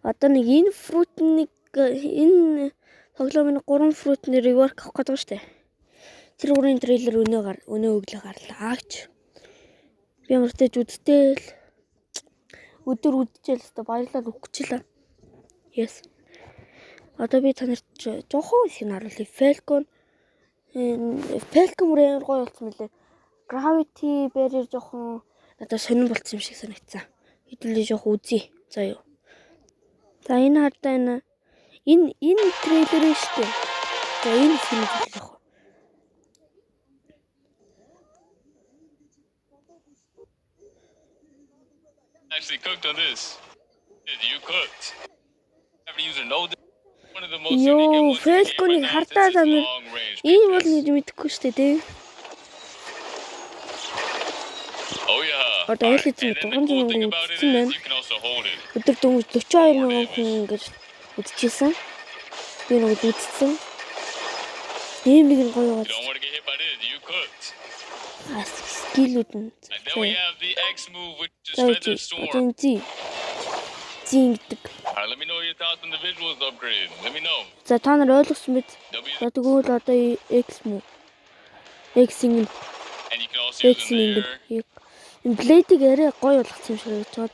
Одоо нэг энэ фрут нэг энэ тоглоомын 3 фрутны реворк авах гэдэг шүү дээ. Тэр бүрийн трейлер өнөө өглөө гарлаа. Аач. Би мөртөж үзтэл өдөр үдчихэл өстө баярлал өгчихлээ. Yes. Одоо би танарт жоохон шиг харуулъя. Falcon бүрээр гоё болсон мөлий. Gravity barrier жоохон надад сонирн болцсон юм шиг санагдсан. Хэдүүлээ жоохон үзье. За юу. За энэ хардаа энэ трейлер шүү дээ. За энэ film болох. Actually cooked on this. You cooked. Have you used a no? Йоо, Falcon-ыг хардаа замир. Ийм бол гэж мэдэхгүй шүү дээ. Oh yeah. Одоо ялж ийм 300 мянган үзсэн байна. Өдөр дөнгөж 42 мянган хүн ингэж үзчихсэн. Би нэг үзсэн. Ийм нэг нь гоё байгаа. Скиллүүд нь. Зин гэдэг. Let me know your thoughts on the visuals upgrade. Let me know. За та нар ойлгосон мэт. За тэгвэл одоо X мүү. X-ийн And you can also use them there. энэ блейдийг арай гоё болгосон юм шиг байна.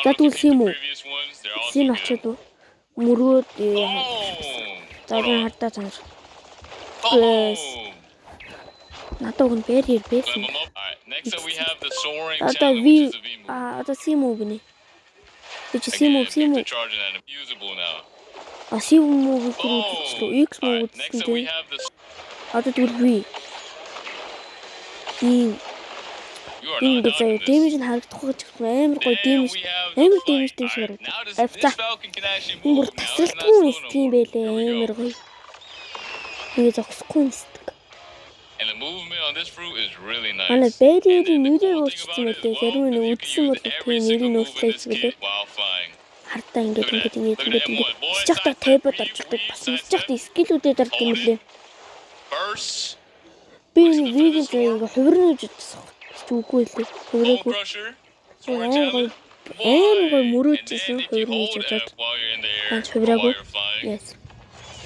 За тэгвэл сим үү? Сим очиод уу? Мөрөөд за энэ хардаа цанаар. Надад уг нь барьер байсан. Next up we have the soaring Одоо channel, which is a V move. одоо сим үү гинэ. Which is Again, сим үү? if they're charging that usable now. Сим үү гэсэн X мүү Alright, next up we гэсэн. have the. Одоо тэгвэл V. You are not Ингээд заяа done дэмэж нь харагдах гэж амар гоё дэмэж амар дэмэж тийм шиг харагдав. Now this Авцаа. Falcon can actually Энэ бүр move. Now it's not тасралтгүй slow нэс no тийм more. байлээ Here we амар go. гоё. Ингээд зогсохгүй нэсдэг. And the movement on this fruit is really nice. Манай And бэрийн then the нэрийг cool thing өөрчилсөн about it, байлээ. Зарим нь if you үдсэн бол use every тийм single нэрийг move in өөрчлөж this байлээ. kit while flying. Хартаа ингээд Look at ингээд M1. Boy, чахта side тэбэд step, орчдөг. Бас side чахта step. скиллүүдээр дардсан юм лээ. Burst. Би нэг вигийн заяа ингээд хувирнаж утсан. Үгүй лээ. Bone Хувираагүй. crusher. Амар Soaring гоё. challenge. Амар гоё And мөрөөжсэн then if you хувирнаж hold удаад. F while you're in the air, Ганц or хувираагүй. while you're flying, Yes.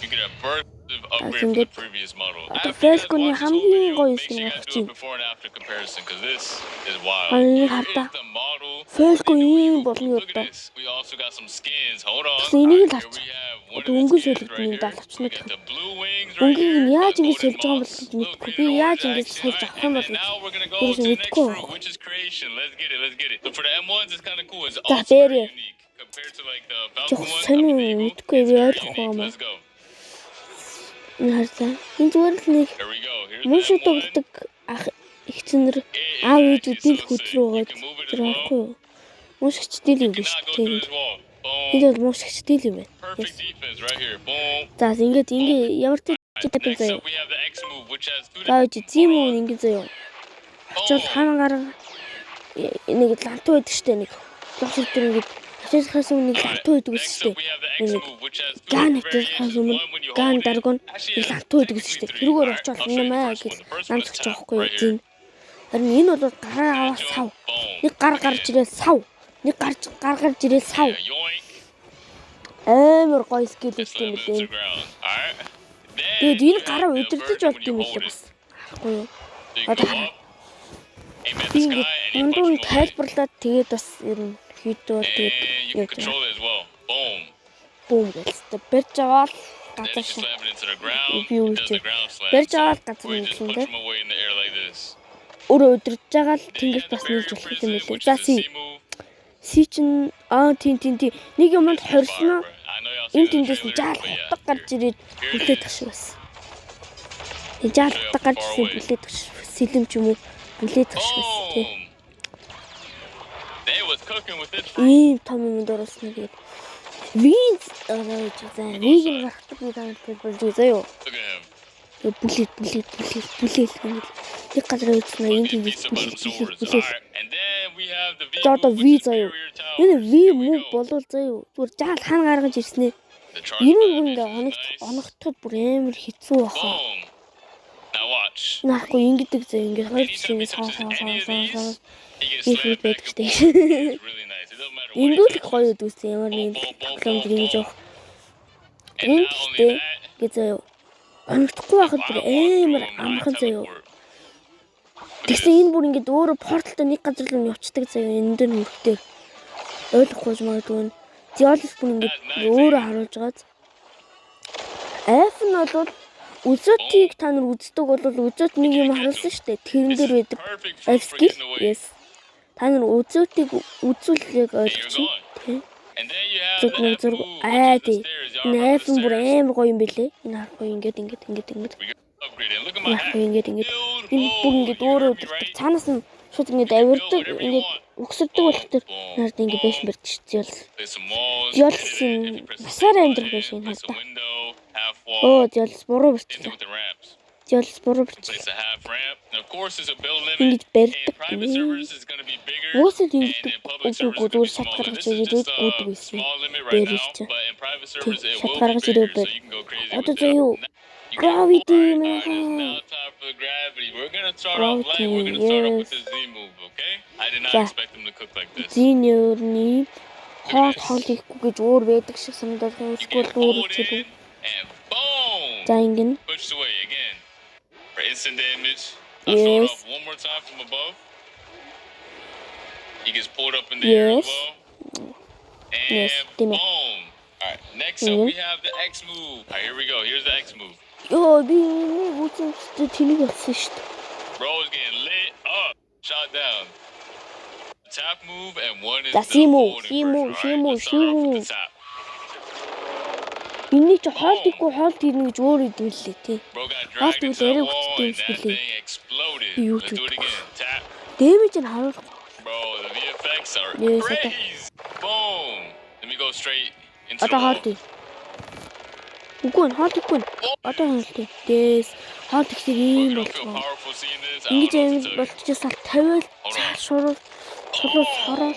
you get a burst upgrade from ингээд the previous model. одоо After you guys Falcon-ы watch this whole хамгийн video, гоё make sure you юм guys do чинь. a before and after comparison, because this is wild. Энийг Here хардаа. is the model. Falcon What we do, ийм болно look at одоо. this. We also got some skins. Hold on. Тэгсэн энийг л Here харч. we have one of Одоо the өнгө skins солигдсон right юм here. даалгавчнууд We got байна. the blue wings right Өнгөийг here. нь яаж The ингэж golden сольж байгаа юм moss. бол Look, мэдгүй. green Би and яаж orange ингэж action. сольж авах юм And бол then now we're gonna go ерөөсөө to the next мэдгүй. fruit, which is creation. Let's get it. Let's get it. So for the M1s, it's kind of cool. It's За, also very barrier. unique compared to like the Falcon Жохон ones. I сонин mean, the Eagle. мэдгүй It's би very ойлгохгүй unique. юм аа. Let's go. Энэ хараа. Энэ зүгээр л нэг Here we go. Here's мөн the шиг M1. тоглодог ах ихчнэр аав ээжүүдийн л хөдөлрөө байгаа тэр байхгүй юу? Мөн шигчдэл юм биш Cannot go тийм. through this wall. Энэ Boom. бол мөн шигчдэл юм байна. Perfect defense right here. Boom. За ингээд ямар ч тайпын Next заяа. up, we have the X move, which has two За different. зим үү ингээд заяа. Очоод хаана гараа нэг лантуу байдаг штэ нэг. Лохор дээр ингээд очоодхаас өмнө нэг лантуу байдаг Next штэ. up, we have the X Нэг move, which has two ган different хатчихаас variations. өмнө One, when you ган hold it, даргон actually нэг has лантуу байдаг technically штэ. three. Тэрүүгээр Alright, очоод I'll show you the нэмээ first гэж one. The first one is намсах tap жоохгүй right here. зин. Харин энэ бол гараа аваа сав. Boom. Нэг гарч ирэл сав. Нэг гарч ирэл сав. Yeah, yoink. Амар гоё скил Just өгсөн юм let it move to лээ. the ground. Alright. Then Тэгээд you энэ гараа have the удирдах version when болд you юм hold лээ it. бас. Харахгүй юу? So you go up, aim at Би the ингээд sky, and you punch дундуур them away. тайлбарлаад тэгээд бас ер нь хийдвэр And тэгээд you can control it as well. Boom. бүүм гэлээ. Барьж аваад Then you газар can шаа. slam it into the ground. Би It юу does чи the ground slam. барьж аваад газар Or you just punch нөлөндөө them away in the air like this. өөрөө удирдах байгаа л Then you тэнгис have the бас barrier нэлж болох юм prison, байлээ. which За is a си. C move. Си чин тийм. Нэг юмд хорсноо I know y'all энэ seen the тэндээс trailer, жаал but yeah. хутаг гарч ирээд Here it бүлээд is. тагш бас. Энэ жаал хутаг гарч ирээд бүлээд тагш. Сэлэм ч юм уу бүлээд тагш бас. Тий. Boom. They was cooking with this fruit. Ийм том юмд оруулсан тэгээд виз аваач за виг нь гарахдаг би танад болж заяа. Look at him. Бүлээл гэнэ. Нэг газар үзснэ энэ These тэндээс beats are by them swords. бүлээл. Alright. And then we have the V За одоо move, ви which is заяа. barrier tower. Энэ ви Here we муу go. болвол заяа. Зүгээр жаал хаана гаргаж ирснэ. The charge Энэ бүр animation ингээ is nice. оногтод бүр амар хэцүү баха. Boom. Now watch. Наахгүй ингэдэг заяа ингээ хоёр Anytime he жишээ touches any of these, he gets Их slammed байдаг back and штэ. forth. It's really nice. It doesn't эндүүл их гоё дүүсэн ямар нэг тоглоомд ингэж явах. Гэхдээ гэж заяа. Оногдохгүй байхад бүр амар амархан заяа. Тэгсэн энэ бүр ингэж өөрөө порталтай нэг газар руу явцдаг заяа энэ дээр нүрхтээр. Ойлгохгүй магадгүй. Диалис бүр ингэж өөрөө харуулж байгааз. F нь бол үзэтийг та нар үздэг бол үзэт нэг юм харуулсан шүү дээ. Тэрэн дээр байдаг. F skill. Yes. Та нар үзэтийг үзүүлэхийг ойлгочих. Тэ. Зүг. Тий. Энэ F бүр амар гоё юм бэлээ. Энэ харахгүй ингэж. Ингэж. Энэ бүр ингэж өөрөө цаанаас нь шууд ингэж авирдаг, ингэж өгсөрдөг болох төр нард ингэ бэшин барьж зиалс. Диалсын насаараа амьдрах бэшин хадаа. Oh, Dial's буруу бичсэн. Dial's буруу бичсэн. Ингэж барьдаг. Уусаа тэгдэг. Үгүй зүгээр шат гаргаж ирээд гүйдэг байсан. Бэрэж чи. Шат гаргаж ирээд бэр. Одоо заяа. Gravity man. Gravity. Зиньорны хот хоолихгүй гэж өөр байдаг шиг санагдаад байна. Эсвэл өөр үчирээ. За ингэн. For instant damage. I throw it off one more time from above. He gets pulled up in the air as well. And boom. Alright, next up we have the X move. Alright, here we go. Here's the X move. Yo, би үүсэж тэнийг болсон шүү дээ. Bro is getting lit up. Shot down. Tap move and one is he move. Миний ч хоолт ихгүй хоолт ирнэ гэж өөр идэвлээ тий. Хоолт ивэл арай хүчтэй юм шиг лээ. Юу ч үгүй. Дэмэж нь харуулах. Bro, the VFX are crazy. Boom. Let me go straight into the хоолт. Үгүй хоолт ихгүй. Одоо хоолт. Дэс хоолт ихтэй ийм болчихоо. Ингэж амар болчихсон 50-аад цааш шуруул шороо.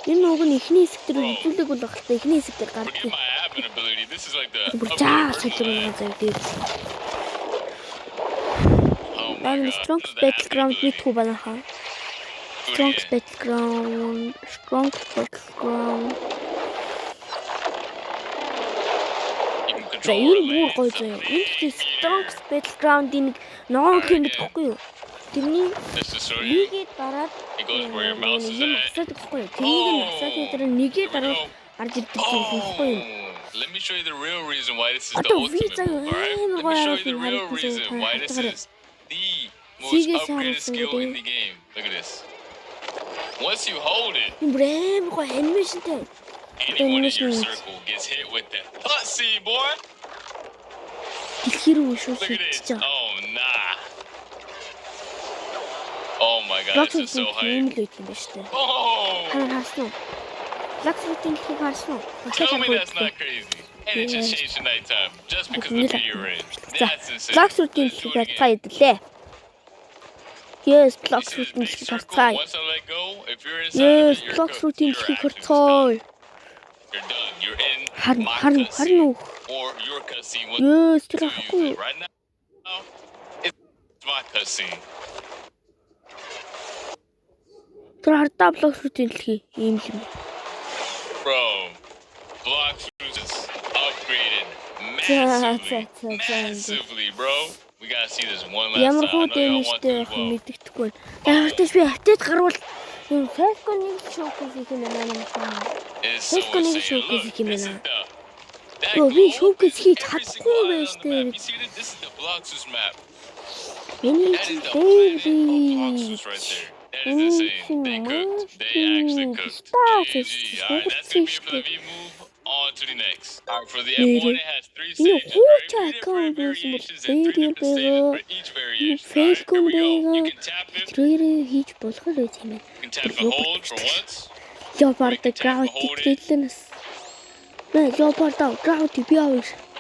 Энэ уг нь ихний хэсэг дээр үзүүлэг бол багтаа ихний хэсэг дээр гардаг. Жаа сэлрүүн зав дээр. Байн strong battleground мэдхүү байна хаа. Strong battleground. Энэ бүр гоё заяа. Энэ strong battleground-ийн нэг ноон юм гэдэгхгүй юу? Тэрний нэгээ дараад goes where your mouse is at. Let me show you the real reason why this is the ultimate move, alright? Let me show you the real reason why this is the most upgraded skill in the game. Look at this. Once you hold it, anyone in your circle gets hit with that cutscene, boy. Look at this. Oh, nah. Oh my god, this is so hype. Oh! Tell me that's not crazy. And it just changed to nighttime just because of the video you're in. That's insane. Yes, Once I let go, if you're inside of it, you're cooked. You're done. You're in my cutscene or your cutscene. Yes, right now, it's my cutscene. Bro, Blox Fruits is upgraded massively, bro. We gotta see this one last time. I know y'all want to as well. It's so insane. Look, this is that glow in every single eye on the map. You see this? This is the Bloxus map. That is the planet of Bloxus right there. That is insane. They cooked. They actually cooked. GG. Alright, that's gonna be it for the V move. On to the next. Alright, for the M1, it has 3 stages, right? 3 different variations and 3 different stages for each variation. Alright, here we go. You can tap it. You can tap and hold for once. You can tap and hold it.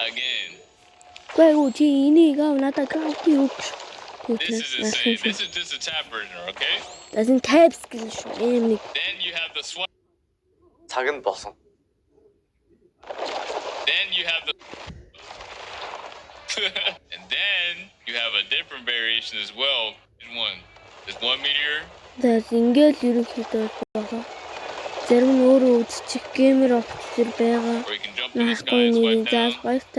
Again. This is insane. This is just a tap version, okay? Doesn't tap skill. Then you have the swipe. 작은 버섯. Then you have the and then you have a different variation as well. In one. There's 1 meteor. There's engage ерөнхийдөө зарим нь өөрөө үзчих геймер опт төр байгаа. Or you can jump in the Наас sky and гоё swipe нэг зааж down. баяртай.